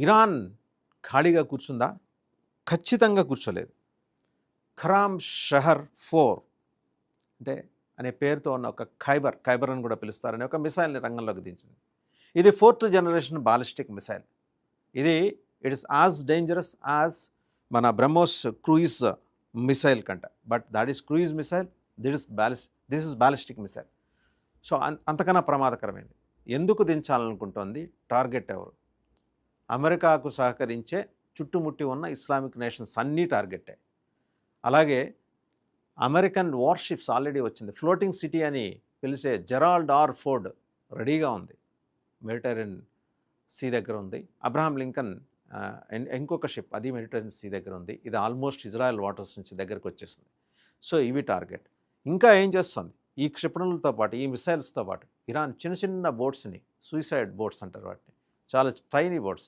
Iran ఖాళీగా కూర్చుందా? ఖచ్చితంగా కూర్చోలేదు. ఖరామ్ షహర్ 4 అంటే అనే పేరుతో ఉన్న ఒక ఖైబర్ అని కూడా పిలుస్తారని ఒక మిసైల్ని రంగంలోకి దించింది. ఇది 4th జనరేషన్ బాలిస్టిక్ మిసైల్. ఇది it is as dangerous as మన బ్రహ్మోస్ క్రూయిజ్ మిసైల్ కంట. But that is cruise missile, this is ballistic missile. So అంతకన్నా ప్రమాదకరమైంది. ఎందుకు దించాలనుకుంటోంది? టార్గెట్ ఎవరు? అమెరికాకు సహకరించే చుట్టుముట్టి ఉన్న ఇస్లామిక్ నేషన్స్ అన్నీ టార్గెట్టే. అలాగే అమెరికన్ వార్షిప్స్ ఆల్రెడీ వచ్చింది. ఫ్లోటింగ్ సిటీ అని పిలిచే జెరాల్డ్ ఆర్ ఫోర్డ్ రెడీగా ఉంది. మెడిటరేనియన్ సీ దగ్గర ఉంది. అబ్రహాం లింకన్ ఇంకొక షిప్ అది మెడిటరేనియన్ సీ దగ్గర ఉంది. ఇది ఆల్మోస్ట్ ఇజ్రాయెల్ వాటర్స్ నుంచి దగ్గరకు వచ్చేస్తుంది. సో ఇవి టార్గెట్. ఇంకా ఏం చేస్తుంది? ఈ క్షిపణులతో పాటు, ఈ మిసైల్స్తో పాటు ఇరాన్ చిన్న చిన్న బోట్స్ని, సూసైడ్ బోట్స్ అంటారు వాటిని, చాలా టైనీ బోట్స్